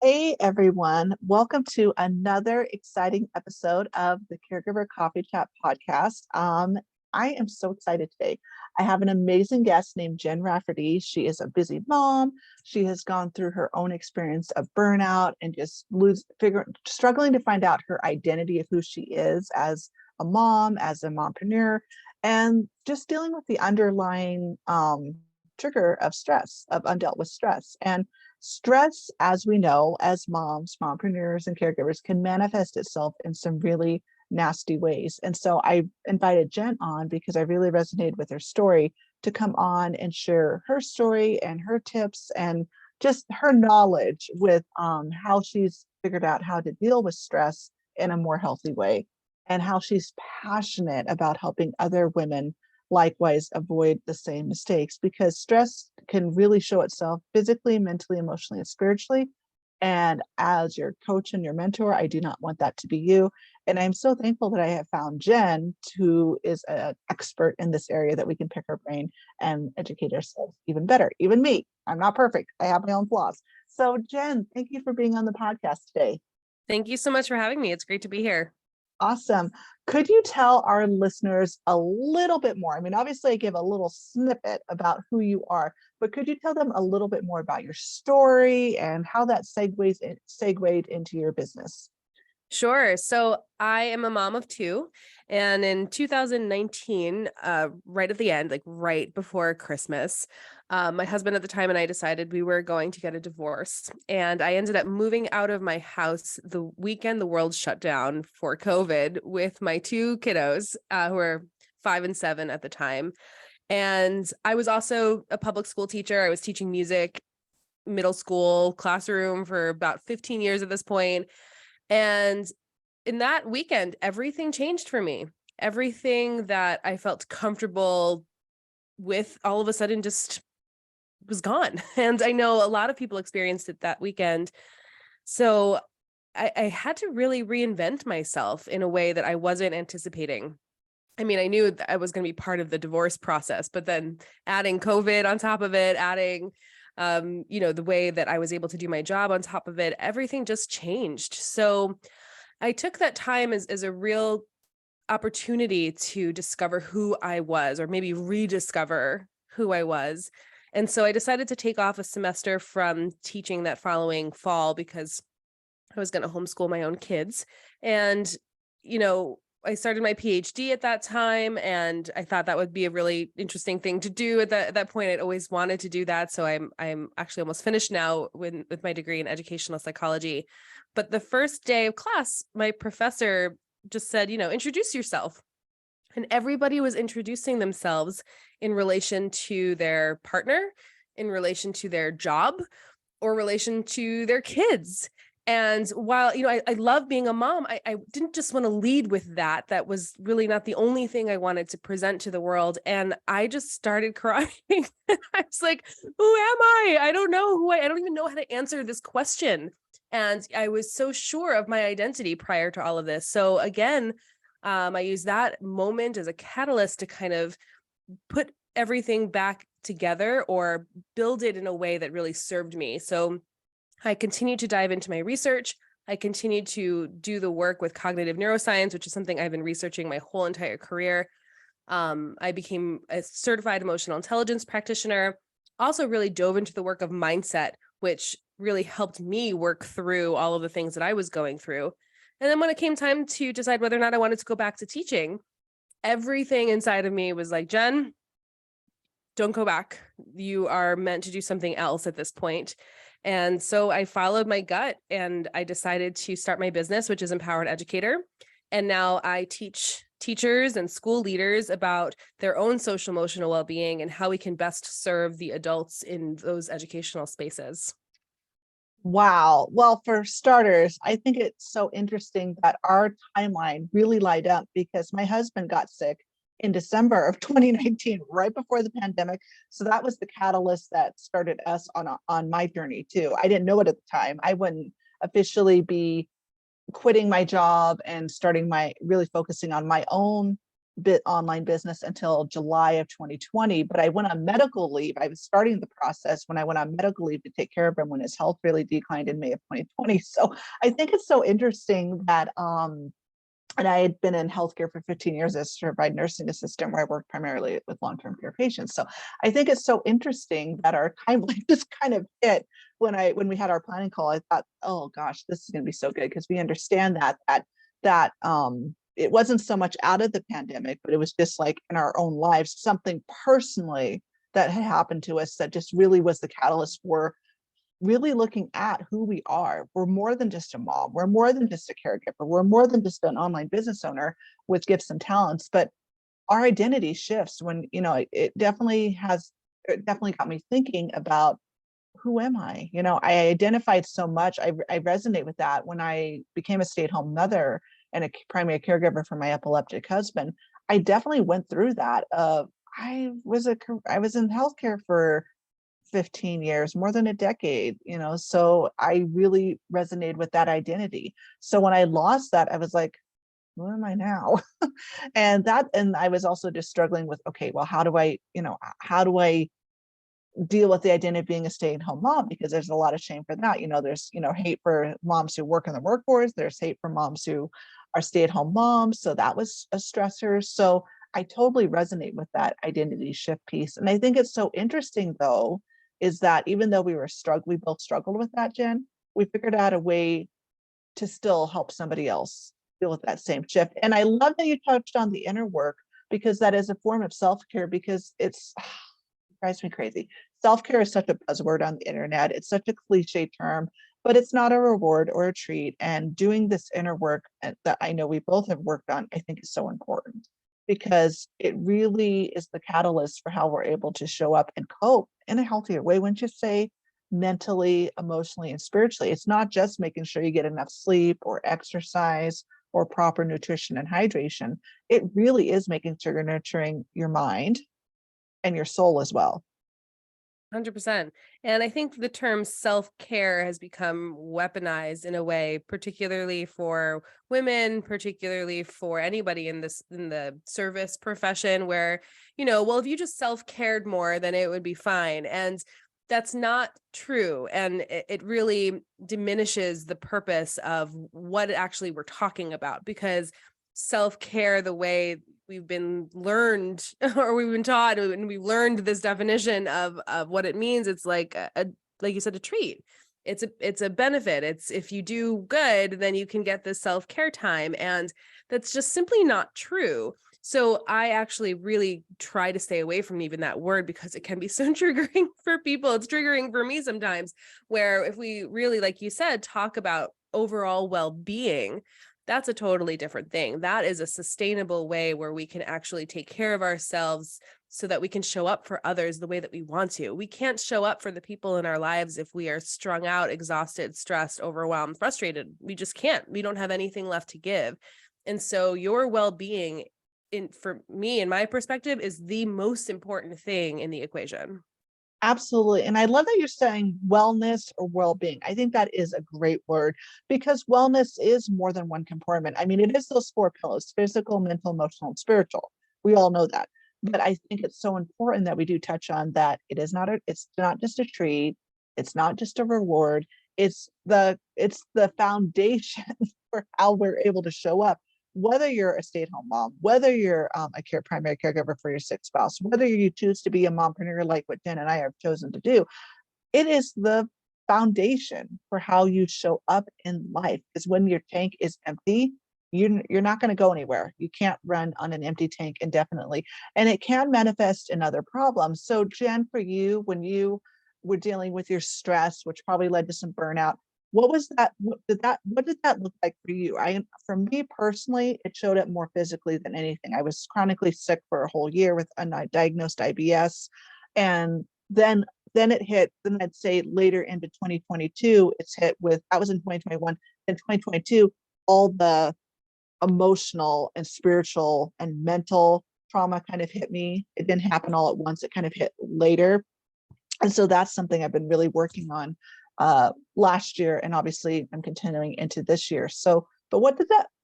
Hey everyone, welcome to another exciting episode of the Caregiver Coffee Chat podcast. I am so excited today. I have an amazing guest named Jen Rafferty. She is a busy mom. She has gone through her own experience of burnout and just struggling to find out her identity of who she is as a mom, as a mompreneur, and just dealing with the underlying trigger of stress, of undealt with stress. And stress, as we know, as moms, mompreneurs, and caregivers, can manifest itself in some really nasty ways. And so I invited Jen on because I really resonated with her story to come on and share her story and her tips and just her knowledge with how she's figured out how to deal with stress in a more healthy way and how she's passionate about helping other women likewise avoid the same mistakes, because stress can really show itself physically, mentally, emotionally, and spiritually. And as your coach and your mentor, I do not want that to be you. And I'm so thankful that I have found Jen, who is an expert in this area, that we can pick her brain and educate ourselves even better. Even me, I'm not perfect. I have my own flaws. So Jen, thank you for being on the podcast today. Thank you so much for having me. It's great to be here. Awesome. Could you tell our listeners a little bit more? I mean, obviously I give a little snippet about who you are, but could you tell them a little bit more about your story and how that segued into your business? Sure. So I am a mom of two, and in 2019, right at the end, like right before Christmas, my husband at the time and I decided we were going to get a divorce, and I ended up moving out of my house the weekend the world shut down for COVID with my two kiddos, who were 5 and 7 at the time. And I was also a public school teacher. I was teaching music, middle school classroom for about 15 years at this point. And in that weekend, everything changed for me. Everything that I felt comfortable with all of a sudden just was gone. And I know a lot of people experienced it that weekend. So I had to really reinvent myself in a way that I wasn't anticipating. I mean, I knew that I was going to be part of the divorce process, but then adding COVID on top of it, adding the way that I was able to do my job on top of it, everything just changed. So I took that time as a real opportunity to discover who I was, or maybe rediscover who I was. And so I decided to take off a semester from teaching that following fall because I was going to homeschool my own kids. And, I started my PhD at that time, and I thought that would be a really interesting thing to do at that point. I'd always wanted to do that. So I'm actually almost finished now with my degree in educational psychology. But the first day of class, my professor just said, introduce yourself. And everybody was introducing themselves in relation to their partner, in relation to their job, or relation to their kids. And while, I love being a mom, I didn't just want to lead with that. That was really not the only thing I wanted to present to the world. And I just started crying. I was like, who am I? I don't know I don't even know how to answer this question. And I was so sure of my identity prior to all of this. So again, I used that moment as a catalyst to kind of put everything back together or build it in a way that really served me. So I continued to dive into my research. I continued to do the work with cognitive neuroscience, which is something I've been researching my whole entire career. I became a certified emotional intelligence practitioner, also really dove into the work of mindset, which really helped me work through all of the things that I was going through. And then when it came time to decide whether or not I wanted to go back to teaching, everything inside of me was like, Jen, don't go back. You are meant to do something else at this point. And so I followed my gut and I decided to start my business, which is Empowered Educator. And now I teach teachers and school leaders about their own social emotional well-being and how we can best serve the adults in those educational spaces. Wow. Well, for starters, I think it's so interesting that our timeline really lined up because my husband got sick in December of 2019, right before the pandemic. So that was the catalyst that started us on my journey too. I didn't know it at the time. I wouldn't officially be quitting my job and starting really focusing on my own online business until July of 2020, but I went on medical leave. I was starting the process when I went on medical leave to take care of him when his health really declined in May of 2020. So I think it's so interesting that and I had been in healthcare for 15 years as a certified nursing assistant, where I worked primarily with long-term care patients. So I think it's so interesting that our timeline just kind of hit when we had our planning call. I thought, oh gosh, this is going to be so good, because we understand that it wasn't so much out of the pandemic, but it was just like in our own lives, something personally that had happened to us that just really was the catalyst for really looking at who we are. We're more than just a mom. We're more than just a caregiver. We're more than just an online business owner with gifts and talents. But our identity shifts when, it definitely got me thinking about, who am I? I identified so much. I resonate with that when I became a stay-at-home mother and a primary caregiver for my epileptic husband. I definitely went through that. I was in healthcare for 15 years, more than a decade, so I really resonated with that identity. So when I lost that, I was like, who am I now? And I was also just struggling with, okay, well, how do I deal with the identity of being a stay-at-home mom? Because there's a lot of shame for that. There's, hate for moms who work in the workforce. There's hate for moms who are stay-at-home moms. So that was a stressor. So I totally resonate with that identity shift piece. And I think it's so interesting, though, is that even though we both struggled with that, Jen, we figured out a way to still help somebody else deal with that same shift. And I love that you touched on the inner work, because that is a form of self-care, because it drives me crazy. Self-care is such a buzzword on the internet. It's such a cliche term, but it's not a reward or a treat. And doing this inner work that I know we both have worked on, I think is so important, because it really is the catalyst for how we're able to show up and cope in a healthier way. Wouldn't you say, mentally, emotionally, and spiritually? It's not just making sure you get enough sleep or exercise or proper nutrition and hydration. It really is making sure you're nurturing your mind and your soul as well. 100%. And I think the term self-care has become weaponized in a way, particularly for women, particularly for anybody in the service profession, where, well, if you just self-cared more, then it would be fine. And that's not true. And it really diminishes the purpose of what actually we're talking about, because self-care, the way we've been learned or we've been taught, and we've learned this definition of what it means, it's like like you said, a treat. It's a benefit. It's, if you do good, then you can get this self-care time. And that's just simply not true. So I actually really try to stay away from even that word, because it can be so triggering for people. It's triggering for me sometimes, where if we really, like you said, talk about overall well-being, that's a totally different thing. That is a sustainable way where we can actually take care of ourselves so that we can show up for others the way that we want to. We can't show up for the people in our lives if we are strung out, exhausted, stressed, overwhelmed, frustrated. We just can't. We don't have anything left to give. And so your well-being, for me, in my perspective, is the most important thing in the equation. Absolutely. And I love that you're saying wellness or well-being. I think that is a great word, because wellness is more than one component. I mean, it is those four pillars: physical, mental, emotional, and spiritual. We all know that. But I think it's so important that we do touch on that. It's not just a treat. It's not just a reward. It's the foundation for how we're able to show up, whether you're a stay-at-home mom, whether you're a primary caregiver for your sick spouse, whether you choose to be a mompreneur like what Jen and I have chosen to do. It is the foundation for how you show up in life. Is when your tank is empty, you're not going to go anywhere. You can't run on an empty tank indefinitely, and it can manifest in other problems. So Jen, for you, when you were dealing with your stress, which probably led to some burnout, what was that? What did that look like for you? For me personally, it showed up more physically than anything. I was chronically sick for a whole year with undiagnosed IBS. And then it hit, then I'd say later into 2022, it's hit with, that was in 2021, in 2022, all the emotional and spiritual and mental trauma kind of hit me. It didn't happen all at once. It kind of hit later. And so that's something I've been really working on last year, and obviously I'm continuing into this year. So, but what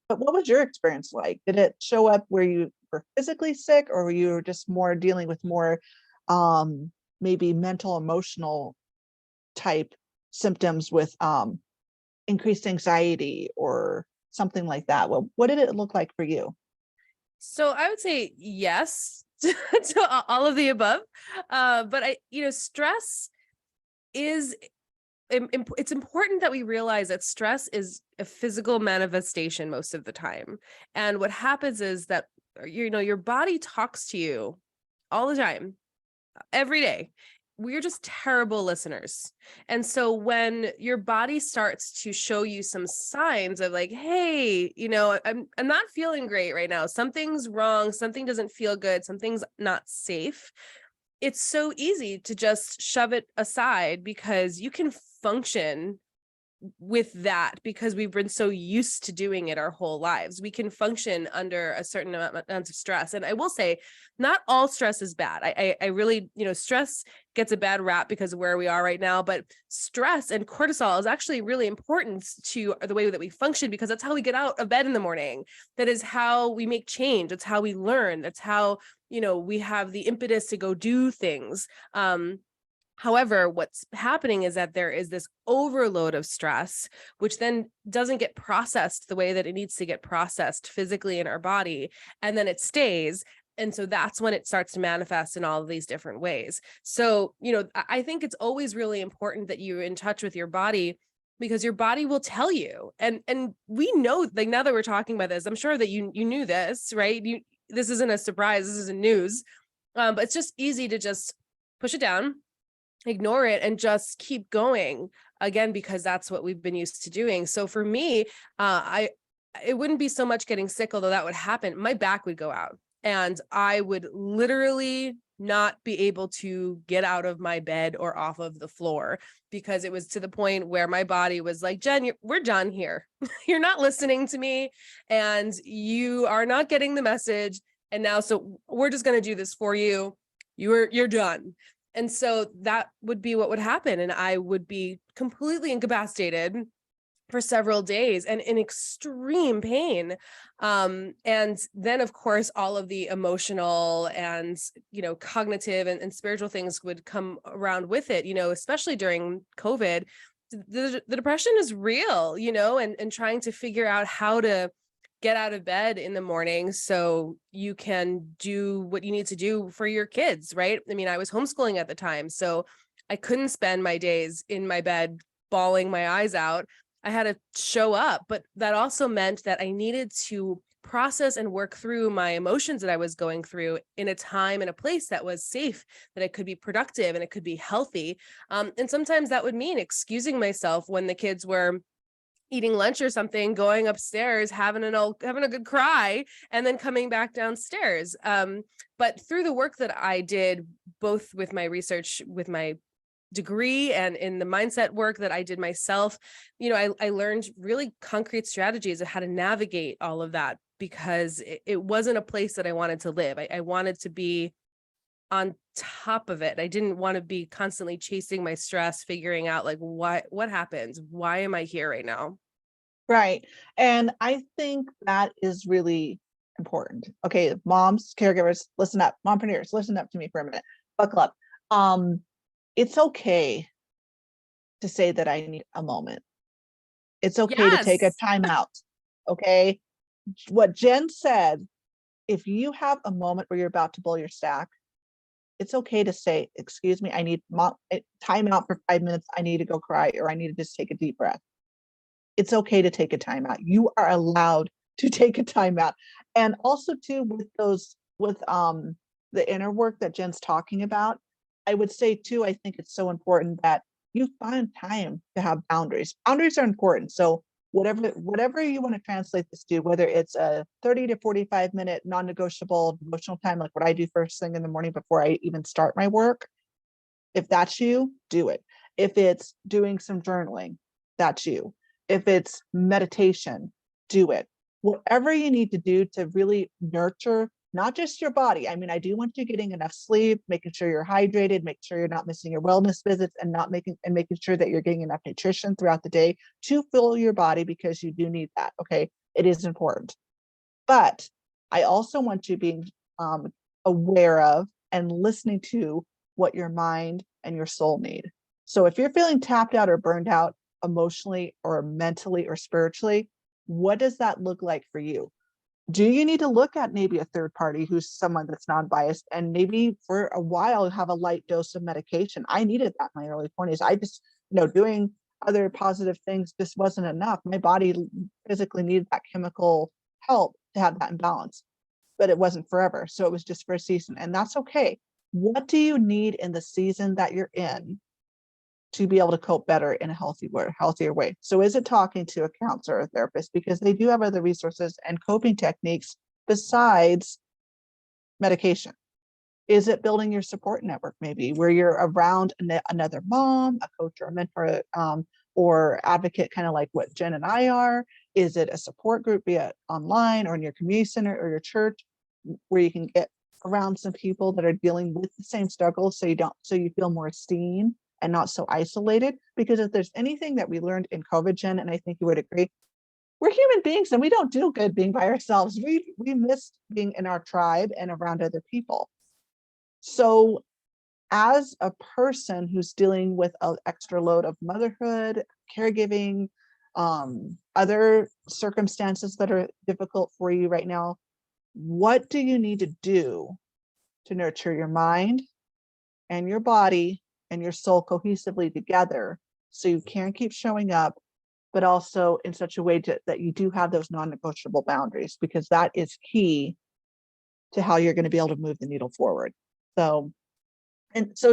was your experience like? Did it show up where you were physically sick, or were you just more dealing with more maybe mental, emotional type symptoms with increased anxiety or something like that? Well, what did it look like for you? So I would say yes to all of the above. But stress is it's important that we realize that stress is a physical manifestation most of the time. And what happens is that, your body talks to you all the time, every day. We're just terrible listeners. And so when your body starts to show you some signs of like, hey, I'm not feeling great right now. Something's wrong, something doesn't feel good, something's not safe. It's so easy to just shove it aside because you can function with that because we've been so used to doing it our whole lives. We can function under a certain amount of stress. And I will say, not all stress is bad. I really, stress gets a bad rap because of where we are right now, but stress and cortisol is actually really important to the way that we function, because that's how we get out of bed in the morning. That is how we make change. That's how we learn. That's how, we have the impetus to go do things. However, what's happening is that there is this overload of stress, which then doesn't get processed the way that it needs to get processed physically in our body. And then it stays. And so that's when it starts to manifest in all of these different ways. So, I think it's always really important that you're in touch with your body, because your body will tell you. And we know, like, now that we're talking about this, I'm sure that you knew this, right? This isn't a surprise. This isn't news. But it's just easy to just push it down, ignore it, and just keep going again, because that's what we've been used to doing. So for me, it wouldn't be so much getting sick, although that would happen. My back would go out and I would literally not be able to get out of my bed or off of the floor, because it was to the point where my body was like, Jen, we're done here. You're not listening to me and you are not getting the message. And now, so we're just going to do this for you. You're done. And so that would be what would happen. And I would be completely incapacitated for several days and in extreme pain. And then, of course, all of the emotional and, cognitive and spiritual things would come around with it, especially during COVID. The depression is real, and trying to figure out how to get out of bed in the morning so you can do what you need to do for your kids, right? I mean, I was homeschooling at the time, so I couldn't spend my days in my bed bawling my eyes out. I had to show up, but that also meant that I needed to process and work through my emotions that I was going through in a time and a place that was safe, that it could be productive and it could be healthy. And sometimes that would mean excusing myself when the kids were eating lunch or something, going upstairs, having a good cry, and then coming back downstairs. But through the work that I did, both with my research, with my degree, and in the mindset work that I did myself, I learned really concrete strategies of how to navigate all of that, because it wasn't a place that I wanted to live. I wanted to be on top of it. I didn't want to be constantly chasing my stress, figuring out like what happens? Why am I here right now? Right. And I think that is really important. Okay, moms, caregivers, listen up. Mompreneurs, listen up to me for a minute. Buckle up. It's okay to say that I need a moment. It's okay to take a Yes. time out. Okay. What Jen said, if you have a moment where you're about to blow your stack, it's okay to say, excuse me, I need time out for 5 minutes. I need to go cry, or I need to just take a deep breath. It's okay to take a time out. You are allowed to take a time out. And also too, with the inner work that Jen's talking about, I would say too, I think it's so important that you find time to have boundaries. Boundaries are important. So whatever you want to translate this to, whether it's a 30 to 45-minute non-negotiable devotional time, like what I do first thing in the morning before I even start my work, if that's you, do it. If it's doing some journaling, that's you. If it's meditation, do it. Whatever you need to do to really nurture not just your body. I mean, I do want you getting enough sleep, making sure you're hydrated, making sure you're not missing your wellness visits, and making sure that you're getting enough nutrition throughout the day to fill your body, because you do need that. Okay. It is important. But I also want you being aware of and listening to what your mind and your soul need. So if you're feeling tapped out or burned out emotionally or mentally or spiritually, what does that look like for you? Do you need to look at maybe a third party who's someone that's non-biased, and maybe for a while have a light dose of medication? I needed that in my early 20s. I just, doing other positive things just wasn't enough. My body physically needed that chemical help to have that imbalance, but it wasn't forever. So it was just for a season, and that's okay. What do you need in the season that you're in to be able to cope better in a healthier way? So is it talking to a counselor or a therapist, because they do have other resources and coping techniques besides medication? Is it building your support network, maybe where you're around another mom, a coach or a mentor, or advocate, kind of like what Jen and I are? Is it a support group, be it online or in your community center or your church, where you can get around some people that are dealing with the same struggles, so you feel more seen and not so isolated? Because if there's anything that we learned in COVID, Jen, and I think you would agree, we're human beings and we don't do good being by ourselves. We miss being in our tribe and around other people. So as a person who's dealing with an extra load of motherhood, caregiving, other circumstances that are difficult for you right now, what do you need to do to nurture your mind and your body and your soul cohesively together, so you can keep showing up, but also in such a way that you do have those non-negotiable boundaries, because that is key to how you're going to be able to move the needle forward. So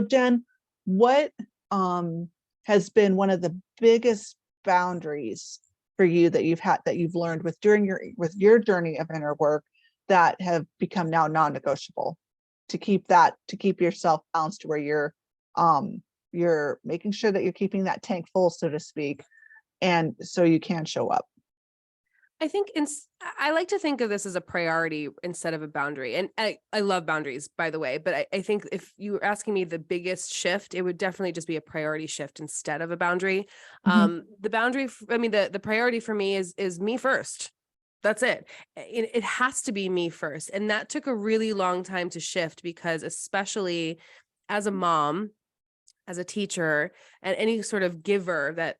Jen, what has been one of the biggest boundaries for you that you've learned with your journey of inner work, that have become now non-negotiable, to keep yourself balanced, to where you're making sure that you're keeping that tank full, so to speak, and so you can show up? I think I like to think of this as a priority instead of a boundary. And I love boundaries, by the way, but I think if you were asking me the biggest shift, it would definitely just be a priority shift instead of a boundary. Mhm. The boundary, the priority for me is me first. That's it. It has to be me first. And that took a really long time to shift, because especially as a mom, as a teacher, and any sort of giver, that,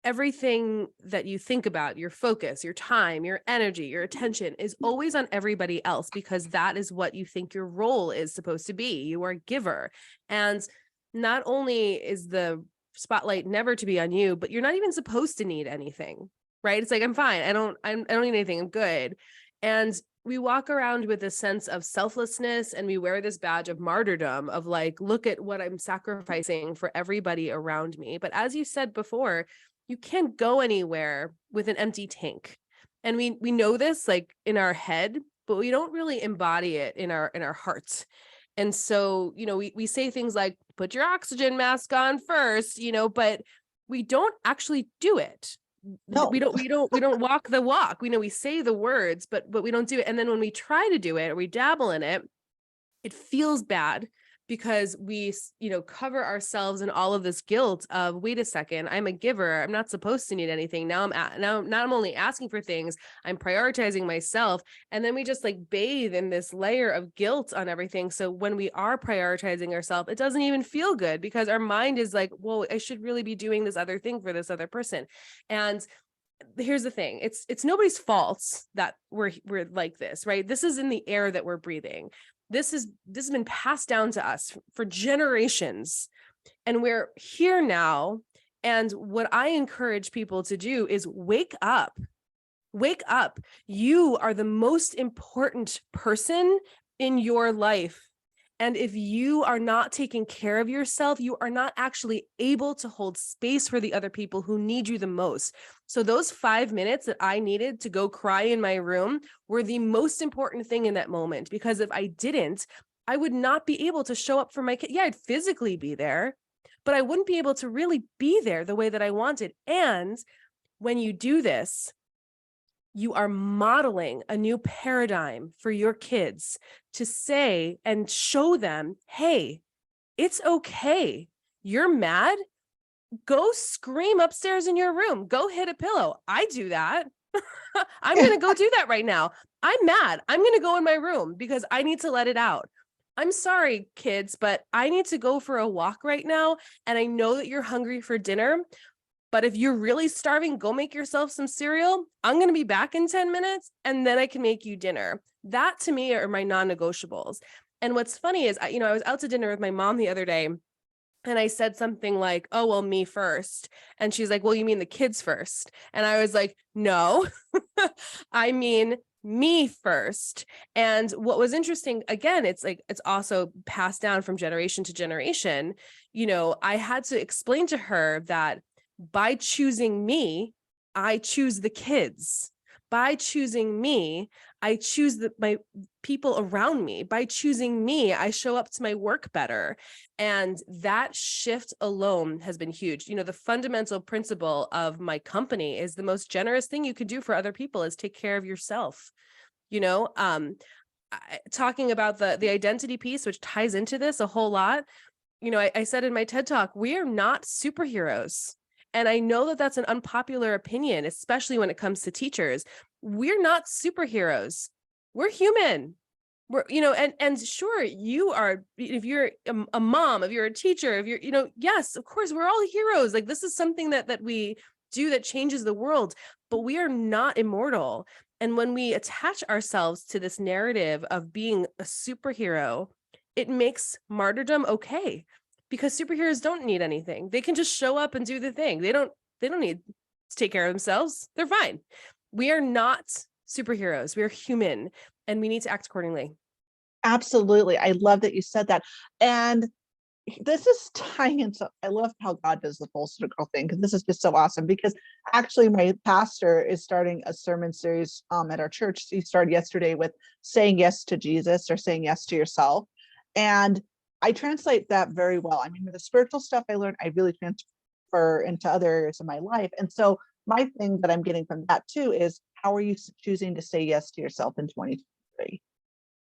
everything that you think about, your focus, your time, your energy, your attention is always on everybody else, because that is what you think your role is supposed to be. You are a giver. And not only is the spotlight never to be on you, but you're not even supposed to need anything, right? It's like, I'm fine. I don't need anything. I'm good. And we walk around with a sense of selflessness, and we wear this badge of martyrdom of like, look at what I'm sacrificing for everybody around me. But as you said before, you can't go anywhere with an empty tank. And we know this like in our head, but we don't really embody it in our hearts. And so, we say things like, put your oxygen mask on first, but we don't actually do it. No. We don't walk the walk. We know we say the words, but we don't do it. And then when we try to do it, or we dabble in it, it feels bad, because we, cover ourselves in all of this guilt of, wait a second, I'm a giver. I'm not supposed to need anything. Now I'm only asking for things. I'm prioritizing myself. And then we just like bathe in this layer of guilt on everything. So when we are prioritizing ourselves, it doesn't even feel good, because our mind is like, whoa, I should really be doing this other thing for this other person. And here's the thing, it's nobody's fault that we're like this, right? This is in the air that we're breathing. This has been passed down to us for generations, and we're here now. And what I encourage people to do is wake up. Wake up. You are the most important person in your life. And if you are not taking care of yourself, you are not actually able to hold space for the other people who need you the most. So those 5 minutes that I needed to go cry in my room were the most important thing in that moment, because if I didn't, I would not be able to show up for my kid. Yeah, I'd physically be there, but I wouldn't be able to really be there the way that I wanted. And when you do this, you are modeling a new paradigm for your kids to say and show them, hey, it's okay. You're mad. Go scream upstairs in your room. Go hit a pillow. I do that. I'm going to go do that right now. I'm mad. I'm going to go in my room because I need to let it out. I'm sorry, kids, but I need to go for a walk right now. And I know that you're hungry for dinner, but if you're really starving, go make yourself some cereal. I'm going to be back in 10 minutes and then I can make you dinner. That to me are my non-negotiables. And what's funny is, I was out to dinner with my mom the other day and I said something like, oh, well, me first. And she's like, well, you mean the kids first? And I was like, no, I mean me first. And what was interesting, again, it's like, it's also passed down from generation to generation. I had to explain to her that by choosing me, I choose the kids. By choosing me, I choose my people around me. By choosing me, I show up to my work better. And that shift alone has been huge. The fundamental principle of my company is the most generous thing you could do for other people is take care of yourself. Talking about the identity piece, which ties into this a whole lot. I said in my TED Talk, we are not superheroes. And I know that that's an unpopular opinion, especially when it comes to teachers. We're not superheroes. We're human. And sure, you are, if you're a mom, if you're a teacher, if you're, yes, of course, we're all heroes. Like this is something that we do that changes the world, but we are not immortal. And when we attach ourselves to this narrative of being a superhero, it makes martyrdom okay, because superheroes don't need anything. They can just show up and do the thing. They don't need to take care of themselves. They're fine. We are not superheroes. We are human and we need to act accordingly. Absolutely. I love that you said that. And this is tying into, I love how God does the full circle thing, because this is just so awesome. Because actually my pastor is starting a sermon series at our church. He started yesterday with saying yes to Jesus, or saying yes to yourself. And I translate that very well. I mean, the spiritual stuff I learned, I really transfer into other areas of my life. And so my thing that I'm getting from that too is, how are you choosing to say yes to yourself in 2023?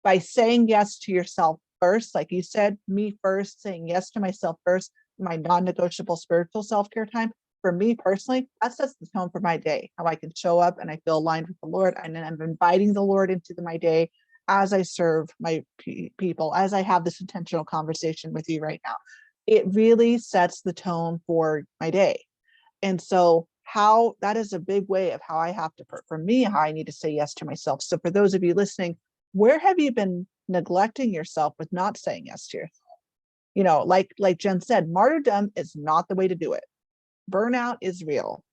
By saying yes to yourself first, like you said, me first, saying yes to myself first, my non-negotiable spiritual self-care time. For me personally, that sets the tone for my day, how I can show up and I feel aligned with the Lord. And then I'm inviting the Lord into my day as I serve my people, as I have this intentional conversation with you right now. It really sets the tone for my day. And so how that is a big way of how I have to, for me, how I need to say yes to myself. So for those of you listening, where have you been neglecting yourself with not saying yes to yourself? Like Jen said, martyrdom is not the way to do it. Burnout is real.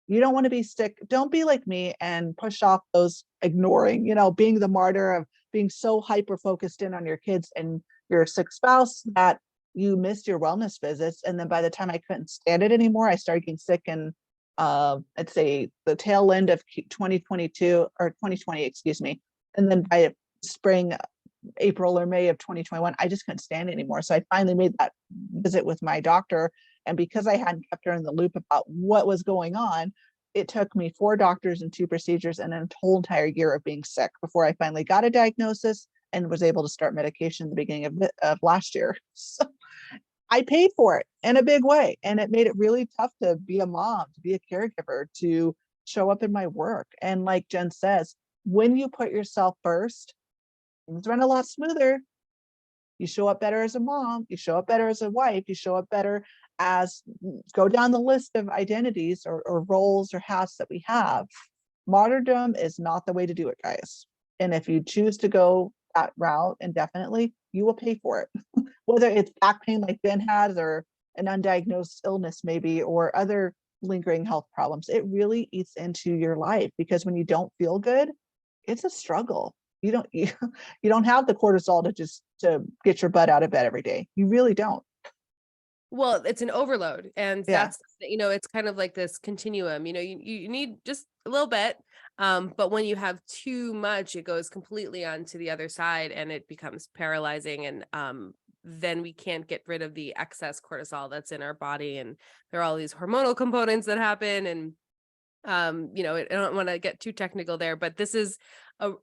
You don't want to be sick. Don't be like me and push off those ignoring, being the martyr of being so hyper focused in on your kids and your sick spouse that you missed your wellness visits. And then by the time I couldn't stand it anymore, I started getting sick in I'd say the tail end of 2022 or 2020, excuse me. And then by spring, April or May of 2021, I just couldn't stand it anymore. So I finally made that visit with my doctor. And because I hadn't kept her in the loop about what was going on, it took me 4 doctors and 2 procedures and a whole entire year of being sick before I finally got a diagnosis and was able to start medication at the beginning of last year. So I paid for it in a big way. And it made it really tough to be a mom, to be a caregiver, to show up in my work. And like Jen says, when you put yourself first, things run a lot smoother. You show up better as a mom, you show up better as a wife, you show up better as, go down the list of identities or roles or hats that we have. Martyrdom is not the way to do it, guys. And if you choose to go that route indefinitely, you will pay for it. Whether it's back pain like Ben has, or an undiagnosed illness maybe, or other lingering health problems, it really eats into your life, because when you don't feel good, it's a struggle. You don't have the cortisol to get your butt out of bed every day. You really don't. Well, it's an overload. And Yeah. that's, it's kind of like this continuum, you need just a little bit. But when you have too much, it goes completely onto the other side and it becomes paralyzing. And then we can't get rid of the excess cortisol that's in our body. And there are all these hormonal components that happen. And I don't want to get too technical there, but this is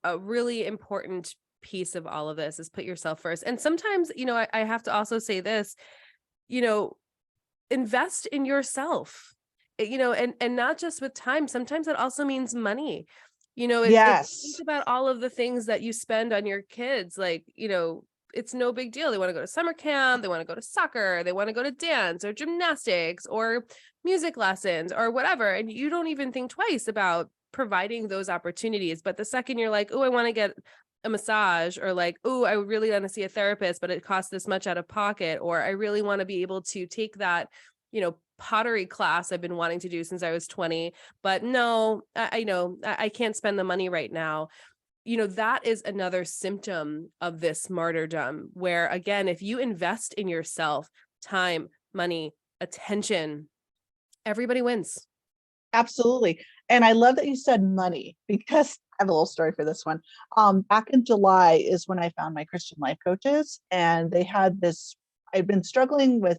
a really important piece of all of this, is put yourself first. And sometimes, I have to also say this, invest in yourself. and not just with time, sometimes it also means money. It's think Yes. about all of the things that you spend on your kids. Like, it's no big deal. They want to go to summer camp, they want to go to soccer, they want to go to dance or gymnastics or music lessons or whatever. And you don't even think twice about providing those opportunities. But the second you're like, oh, I want to get a massage, or like, oh, I really want to see a therapist, but it costs this much out of pocket, or I really want to be able to take that, pottery class I've been wanting to do since I was 20, but no, I know I can't spend the money right now. That is another symptom of this martyrdom, where again, if you invest in yourself, time, money, attention, everybody wins. Absolutely. And I love that you said money, because I have a little story for this one. Back in July is when I found my Christian life coaches, and they had this. I've been struggling with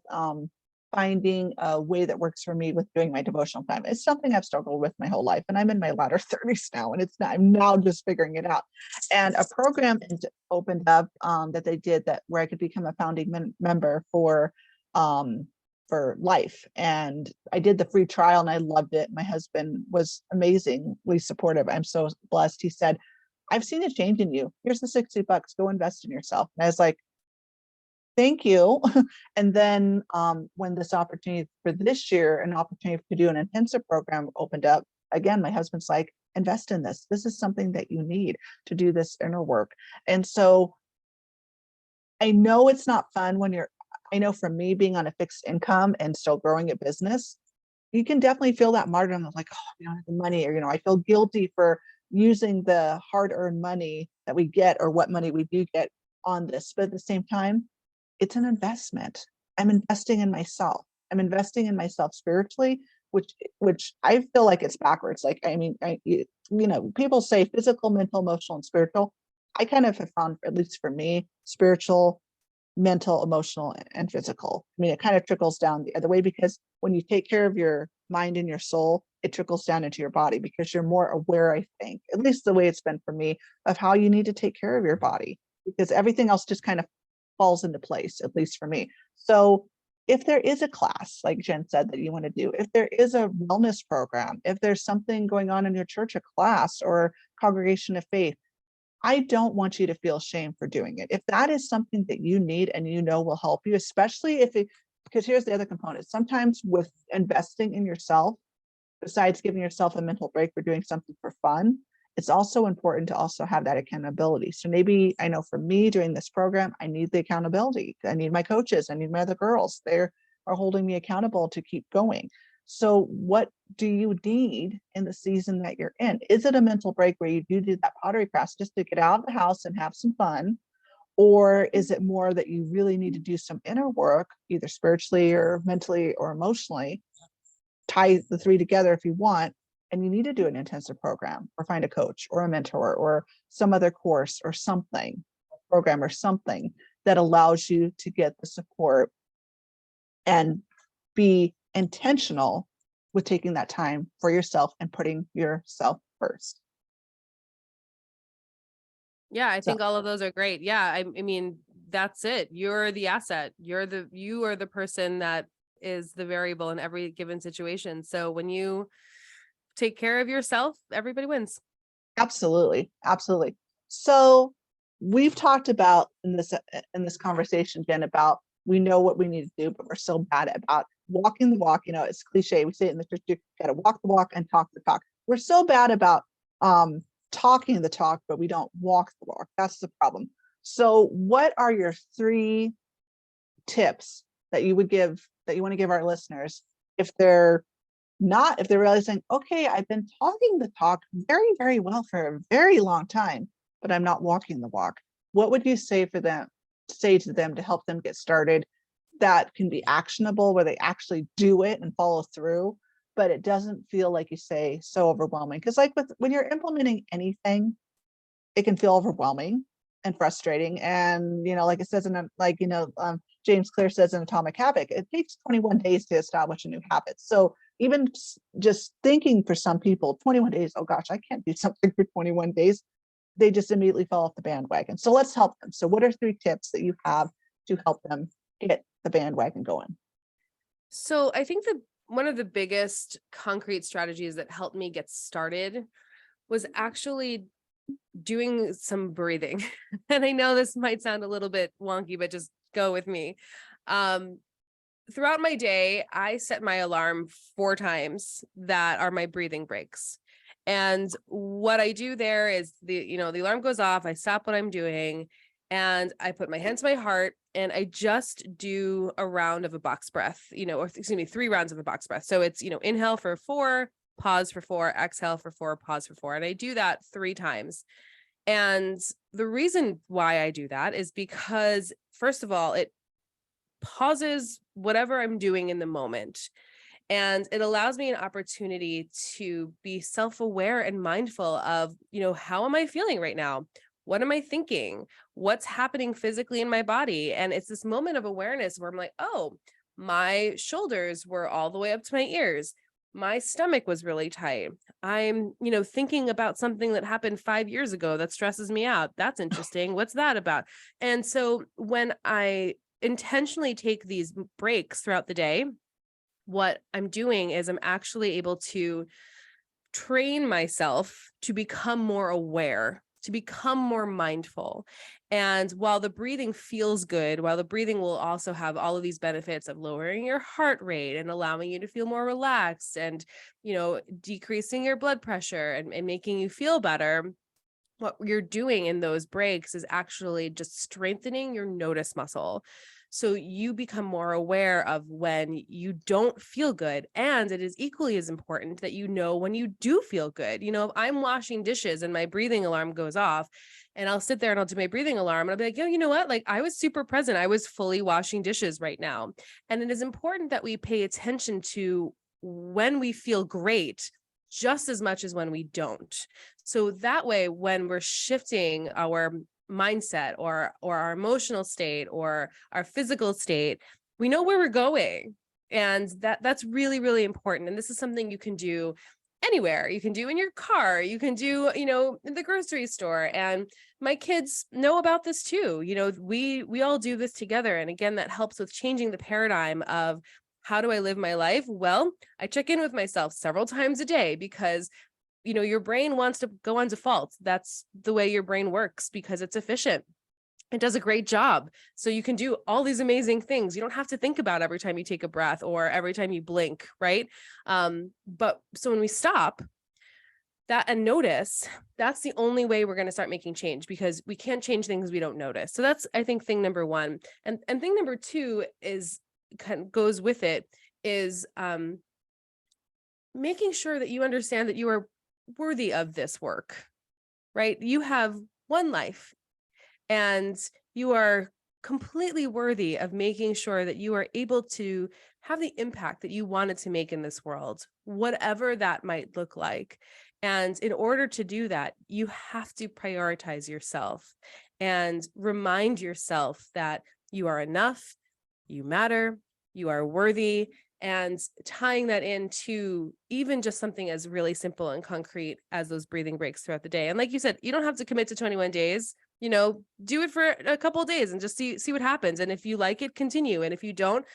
finding a way that works for me with doing my devotional time. It's something I've struggled with my whole life, and I'm in my latter 30s now, and I'm now just figuring it out. And a program opened up that they did, that where I could become a founding member um, for life. And I did the free trial and I loved it. My husband was amazingly supportive. I'm so blessed. He said, I've seen a change in you. Here's the $60, go invest in yourself. And I was like, thank you. And then when this opportunity for this year, an opportunity to do an intensive program opened up, again, my husband's like, invest in this. This is something that you need to do this inner work. And so I know it's not fun when I know for me, being on a fixed income and still growing a business, you can definitely feel that martyrdom of like, oh, I don't have the money, or, I feel guilty for using the hard-earned money that we get, or what money we do get on this. But at the same time, it's an investment. I'm investing in myself. I'm investing in myself spiritually, which I feel like it's backwards. Like, I mean, people say physical, mental, emotional, and spiritual. I kind of have found, at least for me, spiritual, mental, emotional, and physical. I mean, it kind of trickles down the other way, because when you take care of your mind and your soul, it trickles down into your body, because you're more aware, I think, at least the way it's been for me, of how you need to take care of your body, because everything else just kind of falls into place, at least for me. So if there is a class, like Jen said, that you want to do, if there is a wellness program, if there's something going on in your church, a class or congregation of faith, I don't want you to feel shame for doing it. If that is something that you need and will help you, especially because here's the other component. Sometimes with investing in yourself, besides giving yourself a mental break for doing something for fun, it's also important to also have that accountability. So maybe, I know for me doing this program, I need the accountability. I need my coaches. I need my other girls. They are holding me accountable to keep going. So what do you need in the season that you're in? Is it a mental break where you do that pottery class just to get out of the house and have some fun? Or is it more that you really need to do some inner work, either spiritually or mentally or emotionally? Tie the three together if you want, and you need to do an intensive program, or find a coach or a mentor or some other course or something, program or something that allows you to get the support and be intentional with taking that time for yourself and putting yourself first. Yeah, I So think all of those are great. Yeah, I mean, that's it. You're the asset. You are the person that is the variable in every given situation. So when you take care of yourself, everybody wins. absolutely, absolutely. So we've talked about in this conversation, Jen, about we know what we need to do, but we're so bad about walking the walk. It's cliche. We say it in the church, you got to walk the walk and talk the talk. We're so bad about talking the talk, but we don't walk the walk. That's the problem. So what are your 3 tips that you want to give our listeners, if they're realizing, okay, I've been talking the talk very, very well for a very long time, but I'm not walking the walk? What would you say to them to help them get started, that can be actionable, where they actually do it and follow through, but it doesn't feel, like you say, so overwhelming? Because like when you're implementing anything, it can feel overwhelming and frustrating. And, like it says James Clear says in Atomic Habit, it takes 21 days to establish a new habit. So even just thinking, for some people, 21 days, oh gosh, I can't do something for 21 days. They just immediately fall off the bandwagon. So let's help them. So what are 3 tips that you have to help them get the bandwagon going? So I think one of the biggest concrete strategies that helped me get started was actually doing some breathing. And I know this might sound a little bit wonky, but just go with me. Um, Throughout my day, I set my alarm 4 times that are my breathing breaks. And what I do there is the alarm goes off, I stop what I'm doing, and I put my hand to my heart and I just do a round of a box breath, or excuse me, 3 rounds of a box breath. So it's, inhale for 4, pause for 4, exhale for 4, pause for 4. And I do that 3 times. And the reason why I do that is because, first of all, it pauses whatever I'm doing in the moment. And it allows me an opportunity to be self-aware and mindful of, how am I feeling right now? What am I thinking? What's happening physically in my body? And it's this moment of awareness where I'm like, oh, my shoulders were all the way up to my ears. My stomach was really tight. I'm, thinking about something that happened 5 years ago that stresses me out. That's interesting. What's that about? And so when I intentionally take these breaks throughout the day, what I'm doing is I'm actually able to train myself to become more aware, to become more mindful. And while the breathing feels good, while the breathing will also have all of these benefits of lowering your heart rate and allowing you to feel more relaxed and, decreasing your blood pressure and making you feel better, what you're doing in those breaks is actually just strengthening your notice muscle. So you become more aware of when you don't feel good. And it is equally as important that when you do feel good. If I'm washing dishes and my breathing alarm goes off, and I'll sit there and I'll do my breathing alarm and I'll be like, you know what? Like, I was super present. I was fully washing dishes right now. And it is important that we pay attention to when we feel great just as much as when we don't. So that way, when we're shifting our mindset or our emotional state or our physical state, we know where we're going. And that's really, really important. And this is something you can do anywhere. You can do in your car, you can do, in the grocery store. And my kids know about this too. We all do this together. And again, that helps with changing the paradigm of, how do I live my life? Well, I check in with myself several times a day because your brain wants to go on default. That's the way your brain works because it's efficient. It does a great job. So you can do all these amazing things. You don't have to think about every time you take a breath or every time you blink, right? But so when we stop that and notice, that's the only way we're going to start making change, because we can't change things we don't notice. So that's, I think, thing number 1. And thing number 2 is kind of goes with it is making sure that you understand that you are worthy of this work, right? You have one life and you are completely worthy of making sure that you are able to have the impact that you wanted to make in this world, whatever that might look like. And in order to do that, you have to prioritize yourself and remind yourself that you are enough, you matter, you are worthy, and tying that into even just something as really simple and concrete as those breathing breaks throughout the day. And like you said, you don't have to commit to 21 days, do it for a couple of days and just see what happens. And if you like it, continue. And if you don't.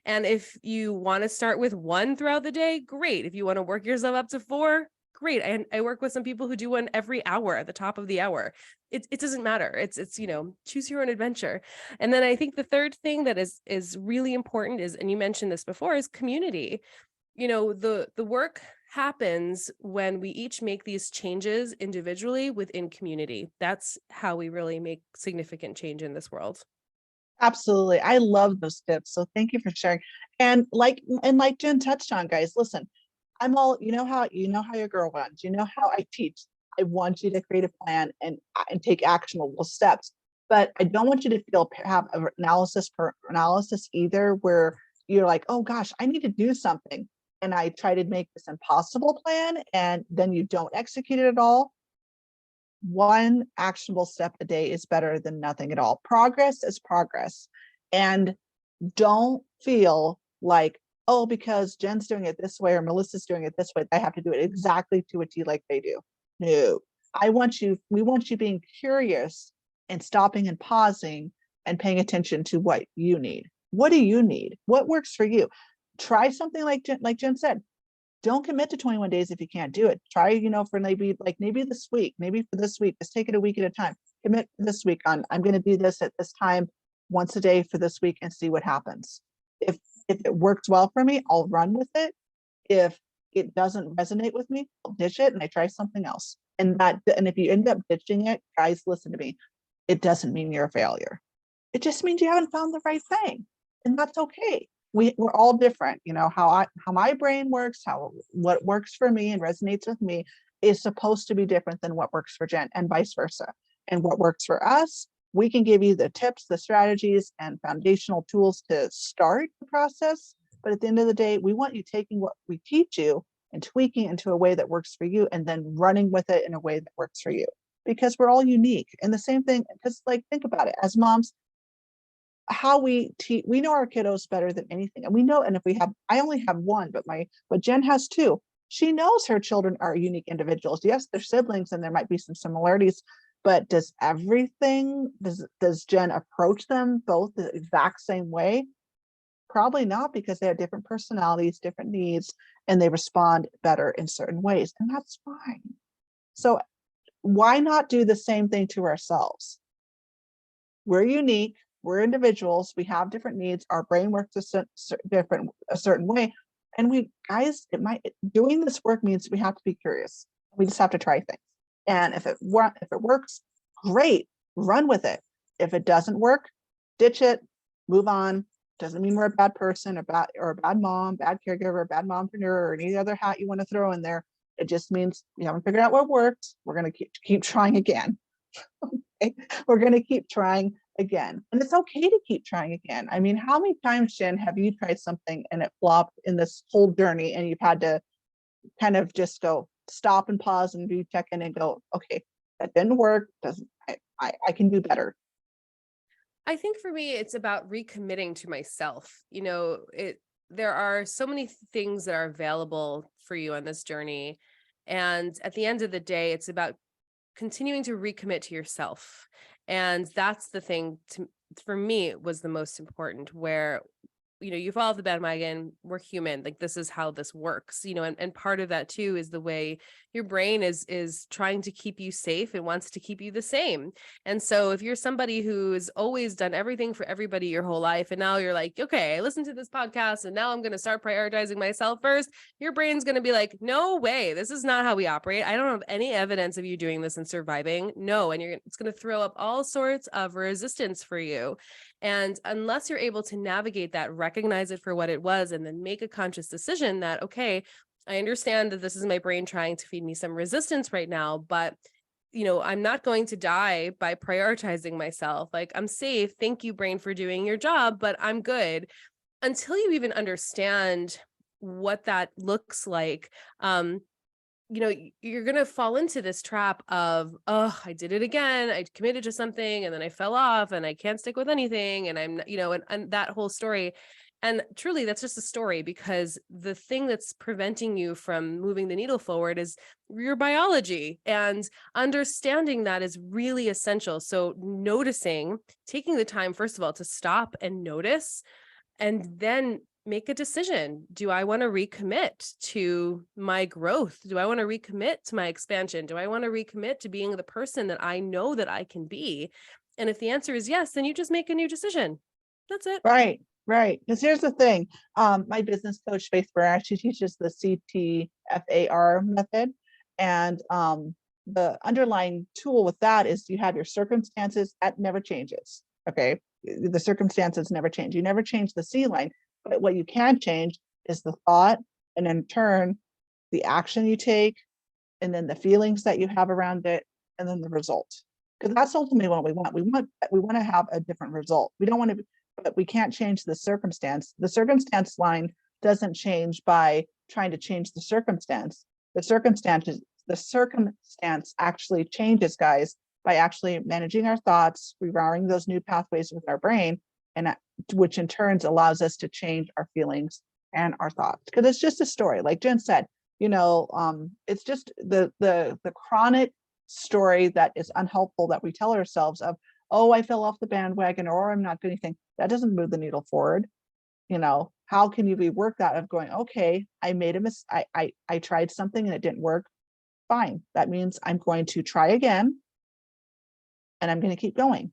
And if you want to start with 1 throughout the day, great. If you want to work yourself up to 4, great. And I work with some people who do 1 every hour at the top of the hour. It doesn't matter. It's choose your own adventure. And then I think the third thing that is really important is, and you mentioned this before, is community. The work happens when we each make these changes individually within community. That's how we really make significant change in this world. Absolutely. I love those tips. So thank you for sharing. And like Jen touched on, guys, listen, I'm all, how your girl runs, how I teach. I want you to create a plan and take actionable steps. But I don't want you to have an analysis either, where you're like, oh gosh, I need to do something. And I try to make this impossible plan and then you don't execute it at all. One actionable step a day is better than nothing at all. Progress is progress. And don't feel like, oh, because Jen's doing it this way or Melissa's doing it this way, I have to do it exactly to a T like they do. No, we want you being curious and stopping and pausing and paying attention to what you need. What do you need? What works for you? try something like Jen said. Don't commit to 21 days if you can't do it. Try, for maybe this week, maybe for this week, just take it a week at a time. Commit this week on, I'm going to do this at this time once a day for this week and see what happens. If it works well for me, I'll run with it. If it doesn't resonate with me, I'll ditch it and I try something else. And if you end up ditching it, guys, listen to me. It doesn't mean you're a failure. It just means you haven't found the right thing. And that's okay. We're all different. How my brain works, what works for me and resonates with me is supposed to be different than what works for Jen, and vice versa. And what works for us, we can give you the tips, the strategies, and foundational tools to start the process. But at the end of the day, we want you taking what we teach you and tweaking it into a way that works for you, and then running with it in a way that works for you. Because we're all unique. And the same thing, because think about it, as moms, how we know our kiddos better than anything. And we know, and I only have one, but Jen has two. She knows her children are unique individuals. Yes, they're siblings and there might be some similarities, but does Jen approach them both the exact same way? Probably not, because they have different personalities, different needs, and they respond better in certain ways. And that's fine. So why not do the same thing to ourselves? We're unique. We're individuals. We have different needs. Our brain works a certain way. And doing this work means we have to be curious. We just have to try things. And if it works, great, run with it. If it doesn't work, ditch it, move on. Doesn't mean we're a bad person or a bad mom, bad caregiver, bad mompreneur, or any other hat you want to throw in there. It just means we haven't figured out what works. We're going to keep trying again. Okay? We're going to keep trying again. And it's okay to keep trying again. I mean, how many times, Jen, have you tried something and it flopped in this whole journey and you've had to kind of just go stop and pause and check in and go, okay, that didn't work. I can do better. I think for me, it's about recommitting to myself. There are so many things that are available for you on this journey. And at the end of the day, it's about continuing to recommit to yourself. And that's the thing for me was the most important, where you fall off the bandwagon. We're human. Like, this is how this works, and part of that too is the way your brain is trying to keep you safe. It wants to keep you the same. And so if you're somebody who's always done everything for everybody your whole life, and now you're like, okay, I listened to this podcast and now I'm going to start prioritizing myself first, your brain's going to be like, no way, this is not how we operate. I don't have any evidence of you doing this and surviving. No. And it's going to throw up all sorts of resistance for you. And unless you're able to navigate that, recognize it for what it was, and then make a conscious decision that, okay, I understand that this is my brain trying to feed me some resistance right now, but I'm not going to die by prioritizing myself. Like, I'm safe. Thank you, brain, for doing your job, but I'm good. Until you even understand what that looks like, you're going to fall into this trap of, oh, I did it again. I committed to something and then I fell off and I can't stick with anything. And I'm, and that whole story. And truly, that's just a story, because the thing that's preventing you from moving the needle forward is your biology, and understanding that is really essential. So taking the time, first of all, to stop and notice, and then make a decision. Do I want to recommit to my growth? Do I want to recommit to my expansion? Do I want to recommit to being the person that I know that I can be? And if the answer is yes, then you just make a new decision. That's it. Right. Because here's the thing. My business coach, Faith Burnout, she teaches the CTFAR method. And the underlying tool with that is you have your circumstances. That never changes. Okay. The circumstances never change. You never change the C line. But what you can change is the thought, and in turn, the action you take, and then the feelings that you have around it, and then the result. Because that's ultimately what we want. We want to have a different result. We don't want to, but we can't change the circumstance. The circumstance line doesn't change by trying to change the circumstance. The circumstance actually changes, guys, by actually managing our thoughts, rewiring those new pathways with our brain, and which in turn allows us to change our feelings and our thoughts. Because it's just a story, like Jen said. It's just the chronic story that is unhelpful that we tell ourselves of, oh, I fell off the bandwagon, or I'm not doing anything. That doesn't move the needle forward. how can you rework that of going, okay, I made a mistake. I tried something and it didn't work. Fine. That means I'm going to try again and I'm going to keep going.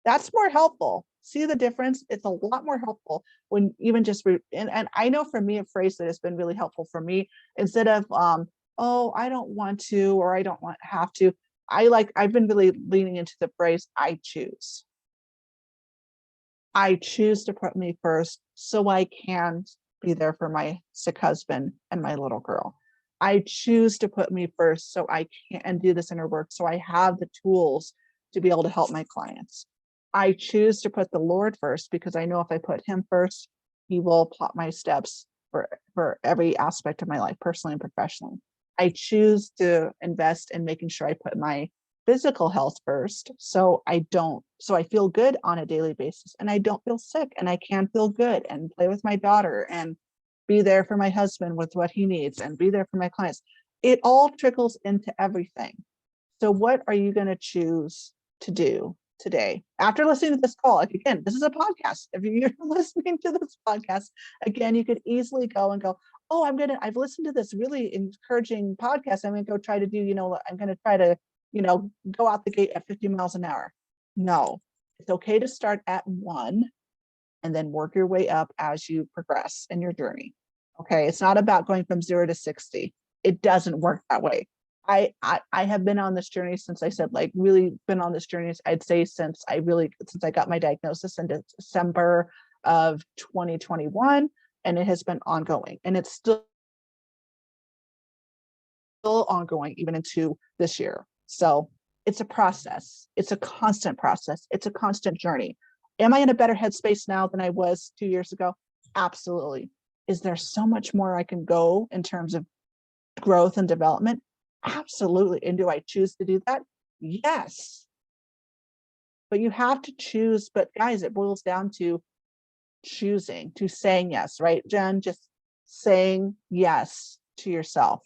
That's more helpful. See the difference? It's a lot more helpful when even just, and I know for me, a phrase that has been really helpful for me, instead of, oh, I don't want to, or I don't want have to, I've been really leaning into the phrase, I choose. I choose to put me first so I can be there for my sick husband and my little girl. I choose to put me first so I can and do this inner work so I have the tools to be able to help my clients. I choose to put the Lord first because I know if I put him first, he will plot my steps for every aspect of my life, personally and professionally. I choose to invest in making sure I put my physical health first so I feel good on a daily basis and I don't feel sick and I can feel good and play with my daughter and be there for my husband with what he needs and be there for my clients. It all trickles into everything. So what are you going to choose to do today after listening to this call? Like, again, this is a podcast. If you're listening to this podcast, again, you could easily go and go, oh, I've listened to this really encouraging podcast. I'm going to go try to do, I'm going to try to, go out the gate at 50 miles an hour. No, it's okay to start at 1 and then work your way up as you progress in your journey. Okay. It's not about going from 0 to 60. It doesn't work that way. I have been on this journey since I said, like, really been on this journey, I'd say since I got my diagnosis in December of 2021, and it has been ongoing, and it's still ongoing even into this year. So it's a process. It's a constant process. It's a constant journey. Am I in a better headspace now than I was 2 years ago? Absolutely. Is there so much more I can go in terms of growth and development? Absolutely. And do I choose to do that? Yes. But you have to choose. But guys, it boils down to choosing, to saying yes, right, Jen? Just saying yes to yourself.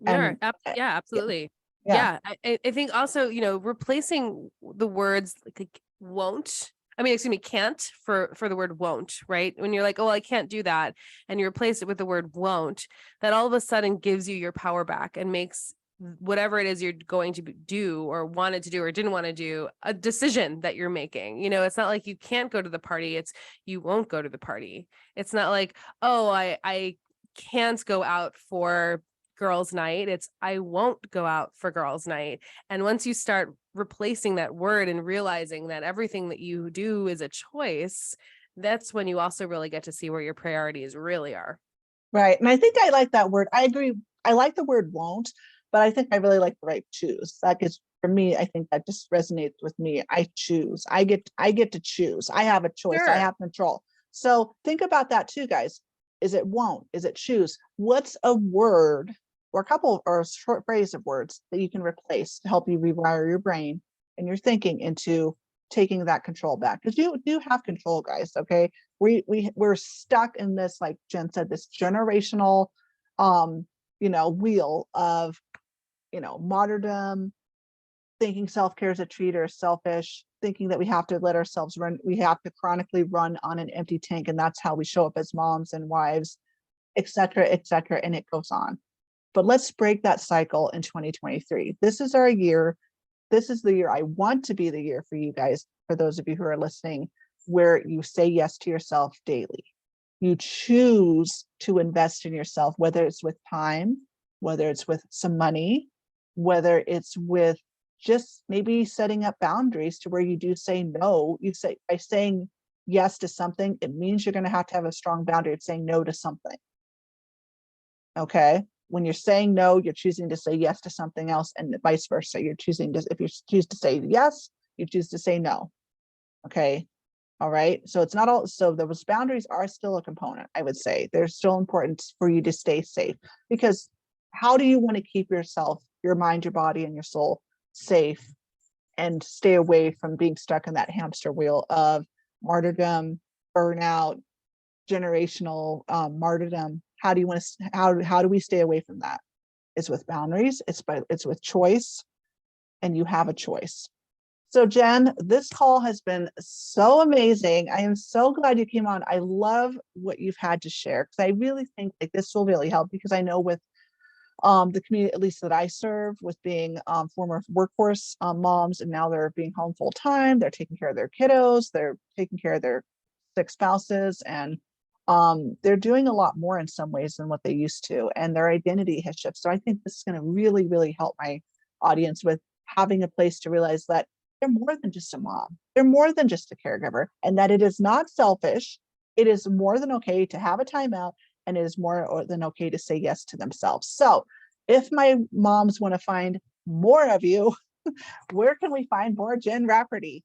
Sure. And Yeah, absolutely. yeah, Yeah. I think also, replacing the words like won't, excuse me, can't for the word won't, right? When you're like, oh, I can't do that. And you replace it with the word won't, that all of a sudden gives you your power back and makes whatever it is you're going to do or wanted to do or didn't want to do a decision that you're making. It's not like you can't go to the party. It's you won't go to the party. It's not like, oh, I can't go out for girls' night. It's I won't go out for girls' night. And once you start replacing that word and realizing that everything that you do is a choice, that's when you also really get to see where your priorities really are. right. And I think I like that word. I agree. I like the word won't, but I think I really like the right choose. That gets, for me, I think that just resonates with me. I choose. I get to choose. I have a choice. I Sure. have control. So think about that too, guys. Is it won't? Is it choose? What's a word or a couple or a short phrase of words that you can replace to help you rewire your brain and your thinking into taking that control back? Because you do have control, guys. Okay. We're stuck in this, like Jen said, this generational wheel of martyrdom, thinking self-care is a treat or selfish, thinking that we have to let ourselves run, we have to chronically run on an empty tank, and that's how we show up as moms and wives, etc., etc., and it goes on. But let's break that cycle in 2023. This is our year. This is the year I want to be the year for you guys, for those of you who are listening, where you say yes to yourself daily. You choose to invest in yourself, whether it's with time, whether it's with some money, whether it's with just maybe setting up boundaries to where you do say no. You say, by saying yes to something, it means you're going to have a strong boundary of saying no to something. Okay. When you're saying no, you're choosing to say yes to something else, and vice versa. You're choosing to, if you choose to say yes, you choose to say no. Okay. All right. So it's not all, so those boundaries are still a component, I would say. They're still important for you to stay safe, because how do you want to keep yourself, your mind, your body, and your soul safe and stay away from being stuck in that hamster wheel of martyrdom, burnout, generational martyrdom? How do you want to, how do we stay away from that? It's with boundaries, it's with choice, and you have a choice. So Jen, this call has been so amazing. I am so glad you came on. I love what you've had to share because I really think like this will really help because I know with the community, at least that I serve, with being former workforce moms, and now they're being home full time. They're taking care of their kiddos. They're taking care of their sick spouses, and they're doing a lot more in some ways than what they used to, and their identity has shifted. So I think this is going to really, really help my audience with having a place to realize that they're more than just a mom. They're more than just a caregiver, and that it is not selfish. It is more than okay to have a timeout, and it is more than okay to say yes to themselves. So if my moms want to find more of you, where can we find more Jen Rafferty?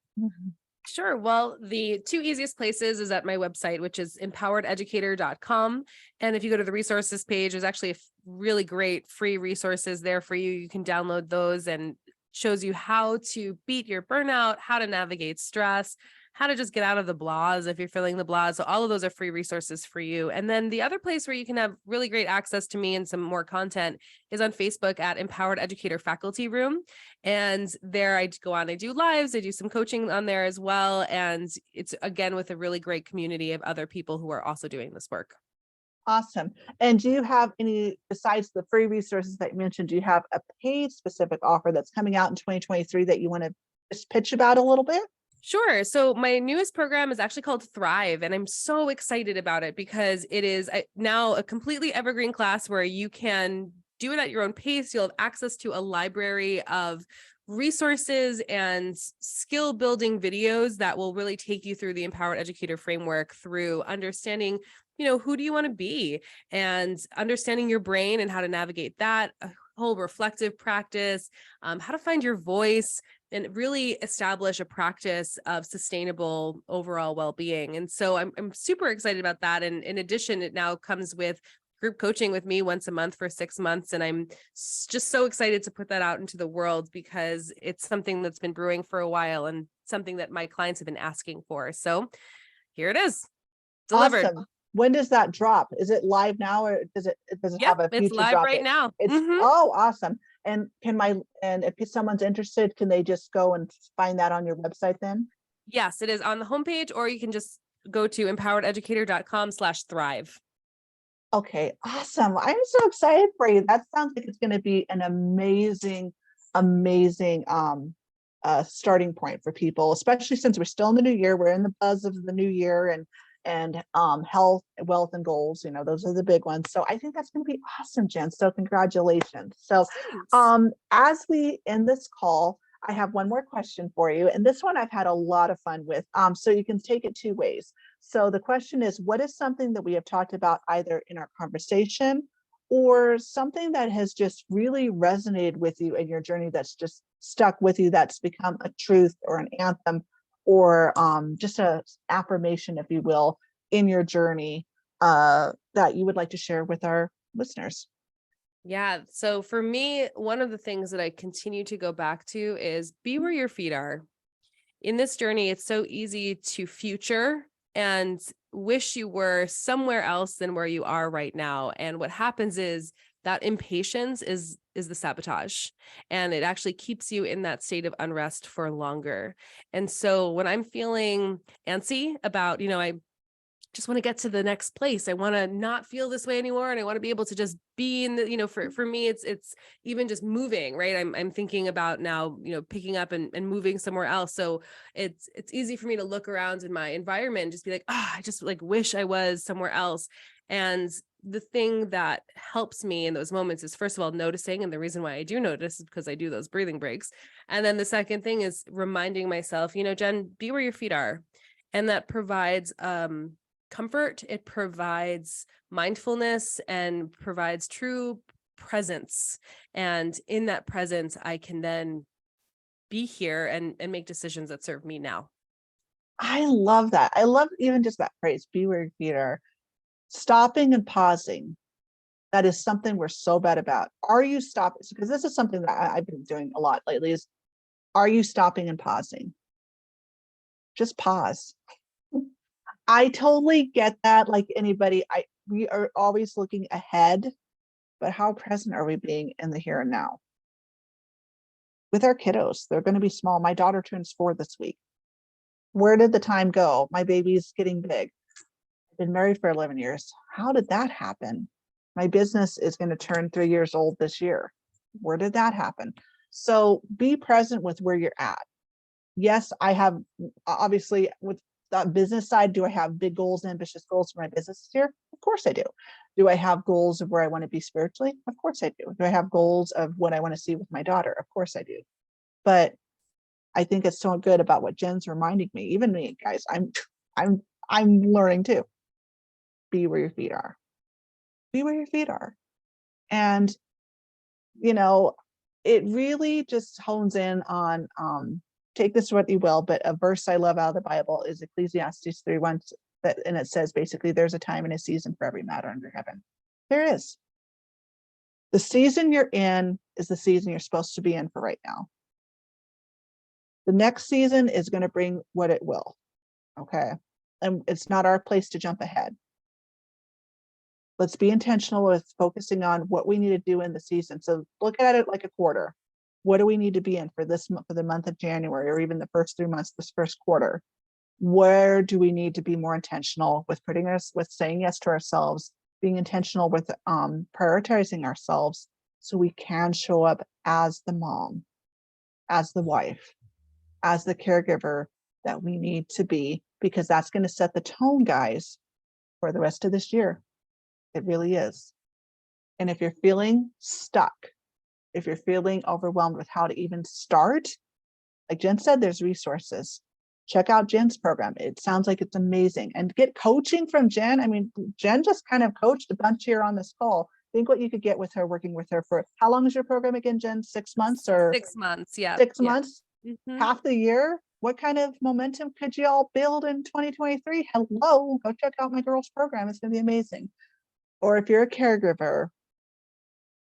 Sure. Well, the two easiest places is at my website, which is empowerededucator.com. And if you go to the resources page, there's actually really great free resources there for you. You can download those, and shows you how to beat your burnout, how to navigate stress, how to just get out of the blahs if you're feeling the blahs. So all of those are free resources for you. And then the other place where you can have really great access to me and some more content is on Facebook at Empowered Educator Faculty Room. And there I go on, I do lives, I do some coaching on there as well. And it's again with a really great community of other people who are also doing this work. Awesome. And do you have any, besides the free resources that you mentioned, do you have a paid specific offer that's coming out in 2023 that you want to just pitch about a little bit? Sure. So my newest program is actually called Thrive, and I'm so excited about it because it is now a completely evergreen class where you can do it at your own pace. You'll have access to a library of resources and skill building videos that will really take you through the Empowered Educator framework, through understanding, who do you want to be, and understanding your brain and how to navigate that, a whole reflective practice, how to find your voice, and really establish a practice of sustainable overall well-being. And so I'm super excited about that. And in addition, it now comes with group coaching with me once a month for 6 months. And I'm just so excited to put that out into the world because it's something that's been brewing for a while and something that my clients have been asking for. So here it is, delivered. Awesome. When does that drop? Is it live now, or does it Yep, have a it's future live drop right date? now. It's oh, awesome. And if someone's interested, can they just go and find that on your website then? Yes, it is on the homepage, or you can just go to empowerededucator.com/thrive. Okay, awesome. I'm so excited for you. That sounds like it's going to be an amazing, amazing starting point for people, especially since we're still in the new year. We're in the buzz of the new year, and health, wealth, and goals. Those are the big ones. So I think that's going to be awesome, Jen. So congratulations. So Thanks. as we end this call, I have one more question for you. And this one I've had a lot of fun with. So you can take it two ways. So the question is, what is something that we have talked about either in our conversation or something that has just really resonated with you in your journey, that's just stuck with you, that's become a truth or an anthem, or just a affirmation, if you will, in your journey that you would like to share with our listeners? Yeah. So for me, one of the things that I continue to go back to is be where your feet are. In this journey, it's so easy to future and wish you were somewhere else than where you are right now. And what happens is that impatience is the sabotage, and it actually keeps you in that state of unrest for longer. And so when I'm feeling antsy about, I just want to get to the next place. I want to not feel this way anymore. And I want to be able to just be in the, for me, it's even just moving, right? I'm thinking about now, picking up and moving somewhere else. So it's easy for me to look around in my environment and just be like, I just like wish I was somewhere else. And the thing that helps me in those moments is, first of all, noticing. And the reason why I do notice is because I do those breathing breaks. And then the second thing is reminding myself, Jen, be where your feet are. And that provides, comfort, it provides mindfulness, and provides true presence. And in that presence, I can then be here and make decisions that serve me now. I love that. I love even just that phrase, be where your feet are. Stopping and pausing. That is something we're so bad about. Are you stopping? Because this is something that I've been doing a lot lately, is, are you stopping and pausing? Just pause. I totally get that. Like anybody, we are always looking ahead, but how present are we being in the here and now with our kiddos. They're going to be small. My daughter turns 4 this week. Where did the time go? My baby's getting big. I've been married for 11 years. How did that happen? My business is going to turn 3 years old this year. Where did that happen? So be present with where you're at. Yes, I have, obviously, with that business side, do I have big goals, ambitious goals for my business this year? Of course I do. Do I have goals of where I want to be spiritually? Of course I do. Do I have goals of what I want to see with my daughter? Of course I do. But I think it's so good about what Jen's reminding me, even me, guys, I'm learning too. Be where your feet are. Be where your feet are. And, you know, it really just hones in on, take this what you will, but a verse I love out of the Bible is Ecclesiastes 3:1, and it says basically there's a time and a season for every matter under heaven. There is. The season you're in is the season you're supposed to be in for right now. The next season is going to bring what it will. Okay. And it's not our place to jump ahead. Let's be intentional with focusing on what we need to do in the season. So look at it like a quarter. What do we need to be in for this month, for the month of January, or even the first 3 months, this first quarter? Where do we need to be more intentional with with saying yes to ourselves, being intentional with prioritizing ourselves so we can show up as the mom, as the wife, as the caregiver that we need to be, because that's going to set the tone, guys, for the rest of this year. It really is. And if you're feeling stuck, if you're feeling overwhelmed with how to even start, like Jen said, there's resources. Check out Jen's program. It sounds like it's amazing. And get coaching from Jen. I mean, Jen just kind of coached a bunch here on this call. Think what you could get with her, working with her for, how long is your program again, Jen? 6 months or 6 months? Yeah. 6 Yeah. months? Half the year? What kind of momentum could you all build in 2023? Hello, go check out my girls' program. It's going to be amazing. Or if you're a caregiver,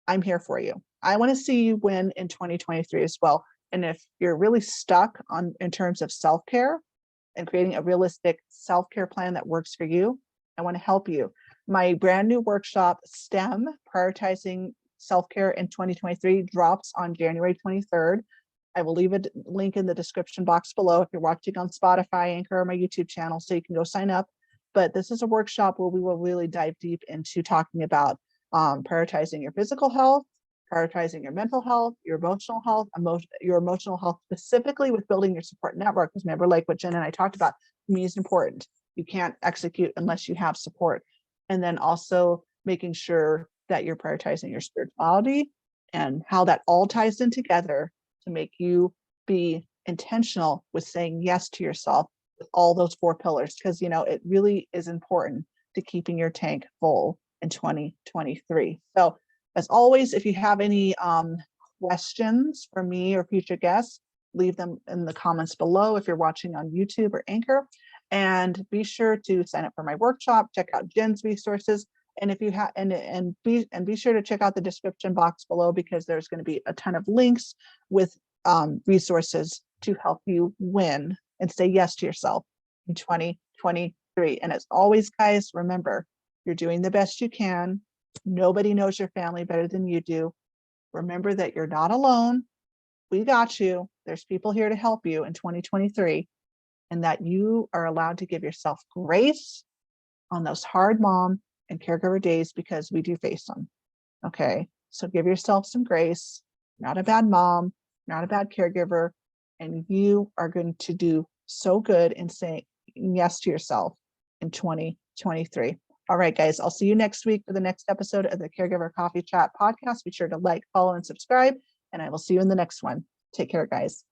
I'm here for you. I want to see you win in 2023 as well. And if you're really stuck in terms of self-care and creating a realistic self-care plan that works for you, I want to help you. My brand new workshop, STEM, Prioritizing Self-Care in 2023, drops on January 23rd. I will leave a link in the description box below if you're watching on Spotify, Anchor, or my YouTube channel, so you can go sign up. But this is a workshop where we will really dive deep into talking about prioritizing your physical health, prioritizing your mental health, your emotional health, your emotional health, specifically with building your support network. Because remember, like what Jen and I talked about, to me is important. You can't execute unless you have support. And then also making sure that you're prioritizing your spirituality and how that all ties in together to make you be intentional with saying yes to yourself with all those 4 pillars. Because, you know, it really is important to keeping your tank full in 2023. So as always, if you have any questions for me or future guests, leave them in the comments below if you're watching on YouTube or Anchor. And be sure to sign up for my workshop, check out Jen's resources. And if you have, and be sure to check out the description box below, because there's going to be a ton of links with resources to help you win and say yes to yourself in 2023. And as always, guys, remember, you're doing the best you can. Nobody knows your family better than you do. Remember that you're not alone. We got you. There's people here to help you in 2023, and that you are allowed to give yourself grace on those hard mom and caregiver days, because we do face them. Okay. So give yourself some grace. Not a bad mom, not a bad caregiver, and you are going to do so good in saying yes to yourself in 2023. All right, guys, I'll see you next week for the next episode of the Caregiver Coffee Chat podcast. Be sure to like, follow, and subscribe, and I will see you in the next one. Take care, guys.